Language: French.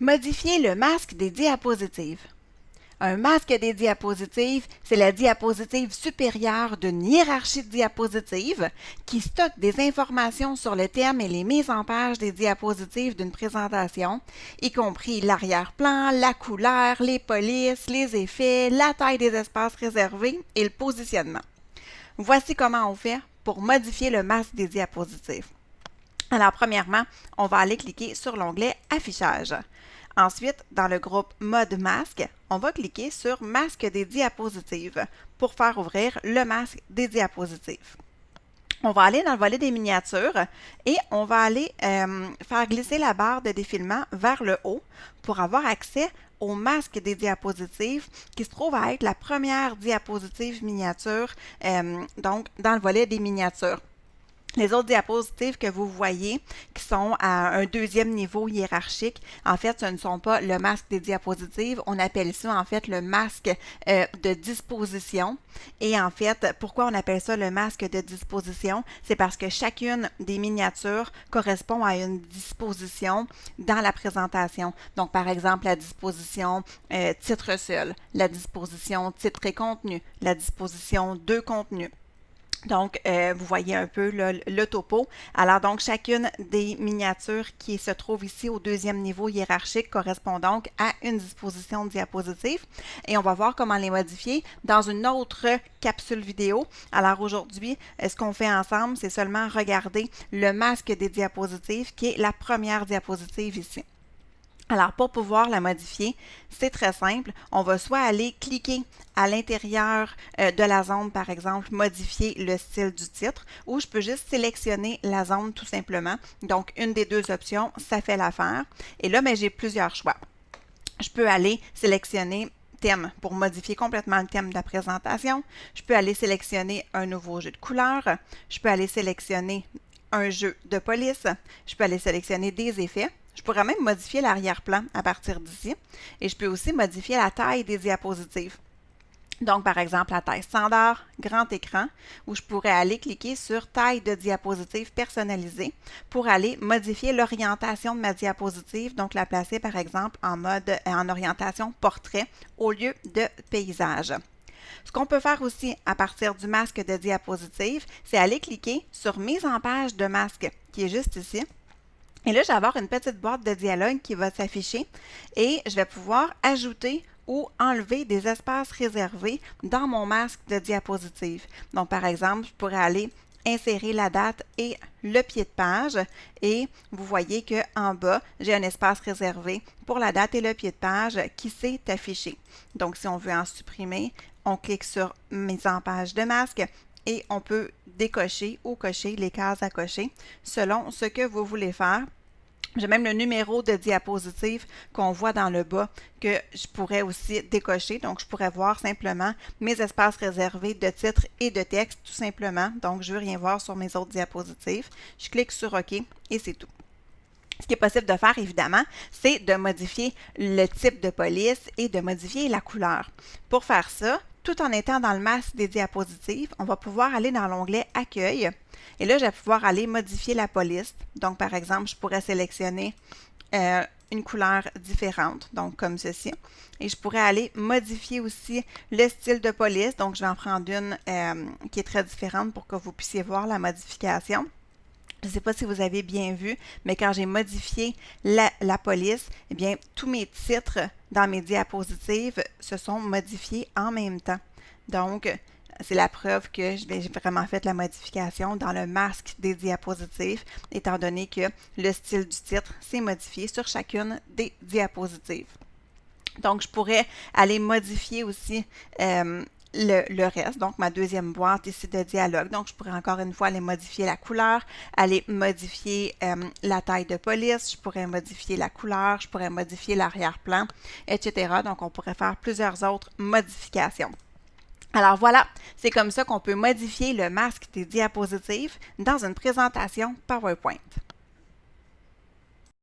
Modifier le masque des diapositives. Un masque des diapositives, c'est la diapositive supérieure d'une hiérarchie de diapositives qui stocke des informations sur le thème et les mises en page des diapositives d'une présentation, y compris l'arrière-plan, la couleur, les polices, les effets, la taille des espaces réservés et le positionnement. Voici comment on fait pour modifier le masque des diapositives. Alors, premièrement, on va aller cliquer sur l'onglet Affichage. Ensuite, dans le groupe Mode masque, on va cliquer sur Masque des diapositives pour faire ouvrir le masque des diapositives. On va aller dans le volet des miniatures et on va aller faire glisser la barre de défilement vers le haut pour avoir accès au masque des diapositives qui se trouve à être la première diapositive miniature, donc dans le volet des miniatures. Les autres diapositives que vous voyez, qui sont à un deuxième niveau hiérarchique, en fait, ce ne sont pas le masque des diapositives. On appelle ça, en fait, le masque de disposition. Et en fait, pourquoi on appelle ça le masque de disposition? C'est parce que chacune des miniatures correspond à une disposition dans la présentation. Donc, par exemple, la disposition titre seul, la disposition titre et contenu, la disposition deux contenus. Donc, vous voyez un peu le topo. Alors, donc, chacune des miniatures qui se trouvent ici au deuxième niveau hiérarchique correspond donc à une disposition de diapositive. Et on va voir comment les modifier dans une autre capsule vidéo. Alors, aujourd'hui, ce qu'on fait ensemble, c'est seulement regarder le masque des diapositives qui est la première diapositive ici. Alors, pour pouvoir la modifier, c'est très simple. On va soit aller cliquer à l'intérieur de la zone, par exemple, modifier le style du titre, ou je peux juste sélectionner la zone tout simplement. Donc, une des deux options, ça fait l'affaire. Et là, j'ai plusieurs choix. Je peux aller sélectionner thème pour modifier complètement le thème de la présentation. Je peux aller sélectionner un nouveau jeu de couleurs. Je peux aller sélectionner un jeu de police. Je peux aller sélectionner des effets. Je pourrais même modifier l'arrière-plan à partir d'ici. Et je peux aussi modifier la taille des diapositives. Donc, par exemple, la taille standard, grand écran, où je pourrais aller cliquer sur taille de diapositive personnalisée pour aller modifier l'orientation de ma diapositive, donc la placer par exemple en orientation portrait au lieu de paysage. Ce qu'on peut faire aussi à partir du masque de diapositive, c'est aller cliquer sur mise en page de masque qui est juste ici. Et là, je vais avoir une petite boîte de dialogue qui va s'afficher et je vais pouvoir ajouter ou enlever des espaces réservés dans mon masque de diapositive. Donc, par exemple, je pourrais aller insérer la date et le pied de page et vous voyez qu'en bas, j'ai un espace réservé pour la date et le pied de page qui s'est affiché. Donc, si on veut en supprimer, on clique sur mise en page de masque et on peut décocher ou cocher les cases à cocher selon ce que vous voulez faire. J'ai même le numéro de diapositive qu'on voit dans le bas que je pourrais aussi décocher. Donc, je pourrais voir simplement mes espaces réservés de titre et de texte, tout simplement. Donc, je ne veux rien voir sur mes autres diapositives. Je clique sur OK et c'est tout. Ce qui est possible de faire, évidemment, c'est de modifier le type de police et de modifier la couleur. Pour faire ça, tout en étant dans le masque des diapositives, on va pouvoir aller dans l'onglet Accueil. Et là, je vais pouvoir aller modifier la police. Donc, par exemple, je pourrais sélectionner une couleur différente, donc comme ceci. Et je pourrais aller modifier aussi le style de police. Donc, je vais en prendre une qui est très différente pour que vous puissiez voir la modification. Je ne sais pas si vous avez bien vu, mais quand j'ai modifié la police, eh bien, tous mes titres dans mes diapositives se sont modifiés en même temps. Donc, c'est la preuve que j'ai vraiment fait la modification dans le masque des diapositives, étant donné que le style du titre s'est modifié sur chacune des diapositives. Donc, je pourrais aller modifier aussi le reste, donc ma deuxième boîte ici de dialogue. Donc, je pourrais encore une fois aller modifier la couleur, aller modifier la taille de police, je pourrais modifier la couleur, je pourrais modifier l'arrière-plan, etc. Donc, on pourrait faire plusieurs autres modifications. Alors voilà, c'est comme ça qu'on peut modifier le masque des diapositives dans une présentation PowerPoint.